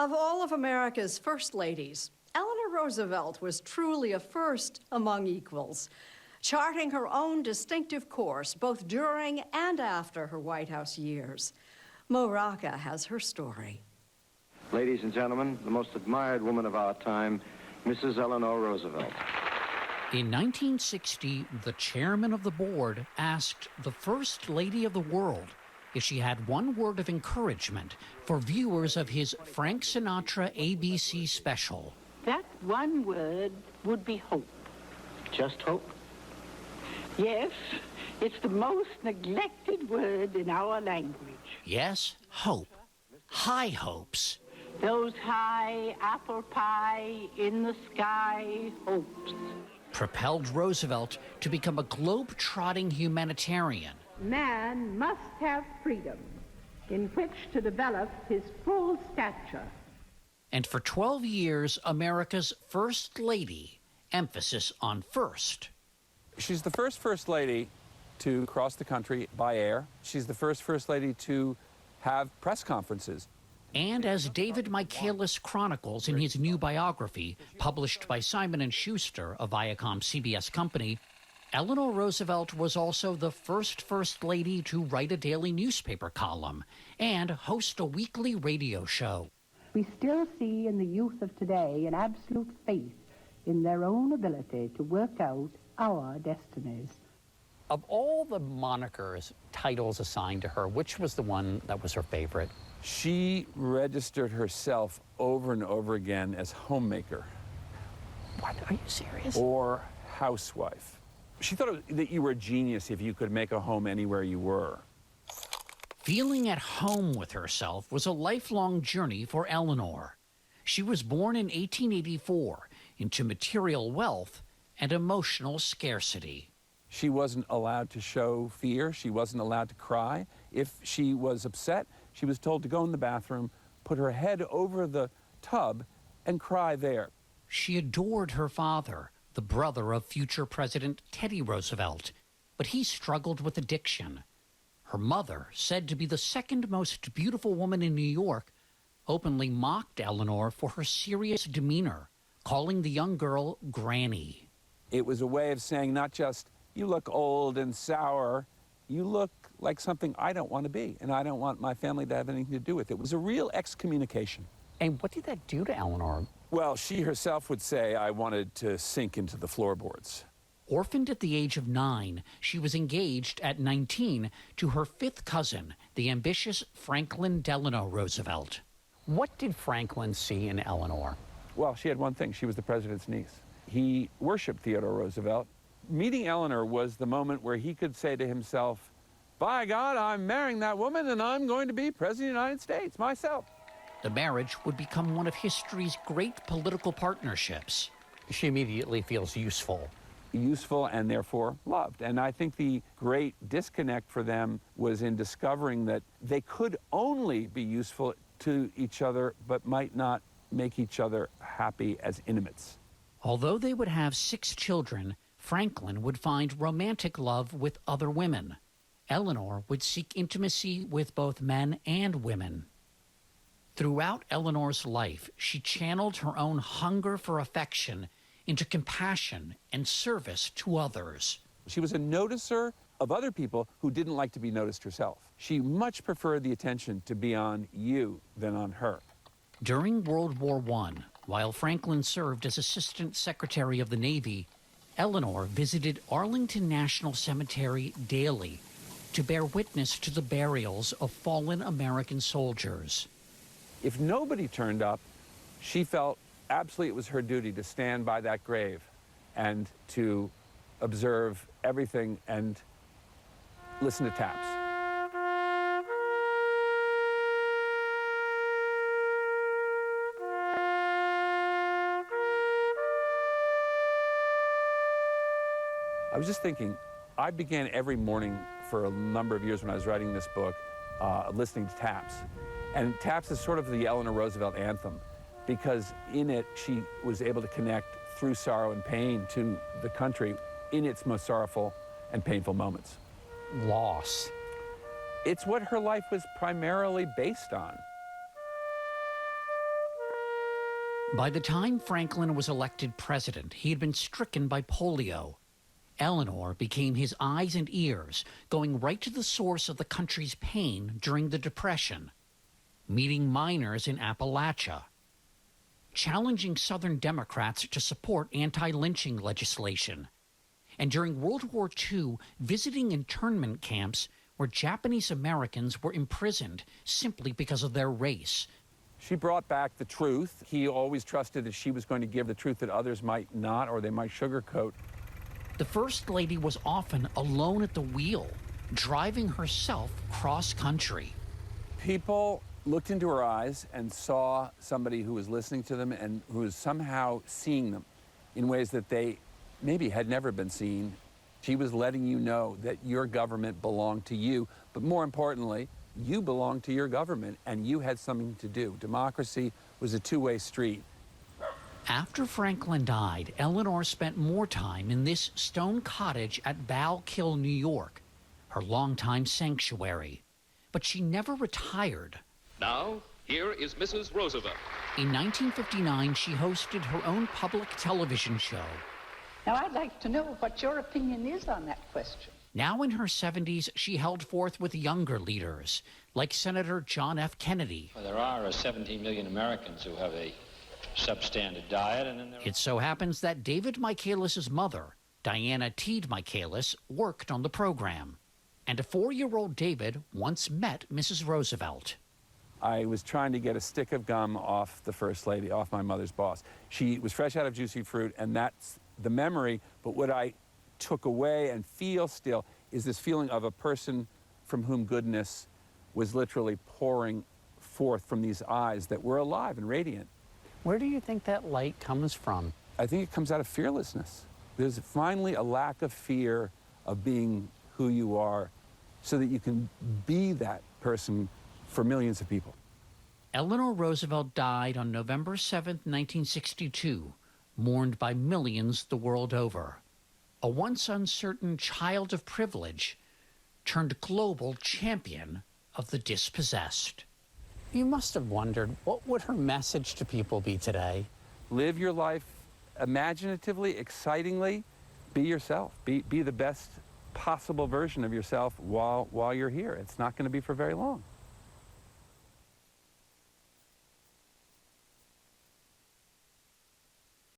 Of all of America's first ladies, Eleanor Roosevelt was truly a first among equals, charting her own distinctive course both during and after her White House years. Mo Rocca has her story. Ladies and gentlemen, the most admired woman of our time, Mrs. Eleanor Roosevelt. In 1960, the chairman of the board asked the First Lady of the world if she had one word of encouragement for viewers of his Frank Sinatra ABC special. That one word would be hope. Just hope? Yes, it's the most neglected word in our language. Yes, hope. High hopes. Those high apple pie in the sky hopes. Propelled Roosevelt to become a globe-trotting humanitarian. Man must have freedom in which to develop his full stature. And for 12 years, America's First Lady, emphasis on first. She's the first Lady to cross the country by air. She's the first Lady to have press conferences. And as David Michaelis chronicles in his new biography, published by Simon & Schuster, a Viacom CBS company, Eleanor Roosevelt was also the First Lady to write a daily newspaper column and host a weekly radio show. We still see in the youth of today an absolute faith in their own ability to work out our destinies. Of all the monikers, titles assigned to her, which was the one that was her favorite? She registered herself over and over again as homemaker. What? Are you serious? Or housewife. She thought that you were a genius if you could make a home anywhere you were. Feeling at home with herself was a lifelong journey for Eleanor. She was born in 1884 into material wealth and emotional scarcity. She wasn't allowed to show fear. She wasn't allowed to cry. If she was upset, she was told to go in the bathroom, put her head over the tub, and cry there. She adored her father, the brother of future President Teddy Roosevelt, but he struggled with addiction. Her mother, said to be the second most beautiful woman in New York, openly mocked Eleanor for her serious demeanor, calling the young girl Granny. It was a way of saying not just, you look old and sour, you look like something I don't want to be, and I don't want my family to have anything to do with. It was a real excommunication. And what did that do to Eleanor? Well, she herself would say, I wanted to sink into the floorboards. Orphaned at the age of 9, she was engaged at 19 to her fifth cousin, the ambitious Franklin Delano Roosevelt. What did Franklin see in Eleanor? Well, she had one thing. She was the president's niece. He worshipped Theodore Roosevelt. Meeting Eleanor was the moment where he could say to himself, by God, I'm marrying that woman and I'm going to be president of the United States myself. The marriage would become one of history's great political partnerships. She immediately feels useful. Useful and therefore loved. And I think the great disconnect for them was in discovering that they could only be useful to each other, but might not make each other happy as intimates. Although they would have 6 children, Franklin would find romantic love with other women. Eleanor would seek intimacy with both men and women. Throughout Eleanor's life, she channeled her own hunger for affection into compassion and service to others. She was a noticer of other people who didn't like to be noticed herself. She much preferred the attention to be on you than on her. During World War I, while Franklin served as Assistant Secretary of the Navy, Eleanor visited Arlington National Cemetery daily to bear witness to the burials of fallen American soldiers. If nobody turned up, she felt absolutely it was her duty to stand by that grave and to observe everything and listen to taps. I was just thinking, I began every morning for a number of years when I was writing this book, listening to taps. And taps is sort of the Eleanor Roosevelt anthem, because in it she was able to connect through sorrow and pain to the country in its most sorrowful and painful moments. Loss. It's what her life was primarily based on. By the time Franklin was elected president, he had been stricken by polio. Eleanor became his eyes and ears, going right to the source of the country's pain during the Depression, meeting miners in Appalachia, challenging Southern Democrats to support anti-lynching legislation, and during World War II, visiting internment camps where Japanese Americans were imprisoned simply because of their race. She brought back the truth. He always trusted that she was going to give the truth that others might not, or they might sugarcoat. The First Lady was often alone at the wheel, driving herself cross-country. People looked into her eyes and saw somebody who was listening to them and who was somehow seeing them in ways that they maybe had never been seen. She was letting you know that your government belonged to you, but more importantly, you belonged to your government and you had something to do. Democracy was a two-way street. After Franklin died, Eleanor spent more time in this stone cottage at Ballkill, New York, her longtime sanctuary. But she never retired. Now, here is Mrs. Roosevelt. In 1959, she hosted her own public television show. Now, I'd like to know what your opinion is on that question. Now in her 70s, she held forth with younger leaders, like Senator John F. Kennedy. Well, there are 17 million Americans who have a substandard diet, and then there It so happens that David Michaelis' mother, Diana Teed Michaelis, worked on the program. And a 4-year-old David once met Mrs. Roosevelt. I was trying to get a stick of gum off the First Lady, off my mother's boss. She was fresh out of Juicy Fruit, and that's the memory, but what I took away and feel still is this feeling of a person from whom goodness was literally pouring forth from these eyes that were alive and radiant. Where do you think that light comes from? I think it comes out of fearlessness. There's finally a lack of fear of being who you are so that you can be that person for millions of people. Eleanor Roosevelt died on November 7, 1962, mourned by millions the world over. A once uncertain child of privilege turned global champion of the dispossessed. You must have wondered, what would her message to people be today? Live your life imaginatively, excitingly. Be yourself. Be the best possible version of yourself while you're here. It's not going to be for very long.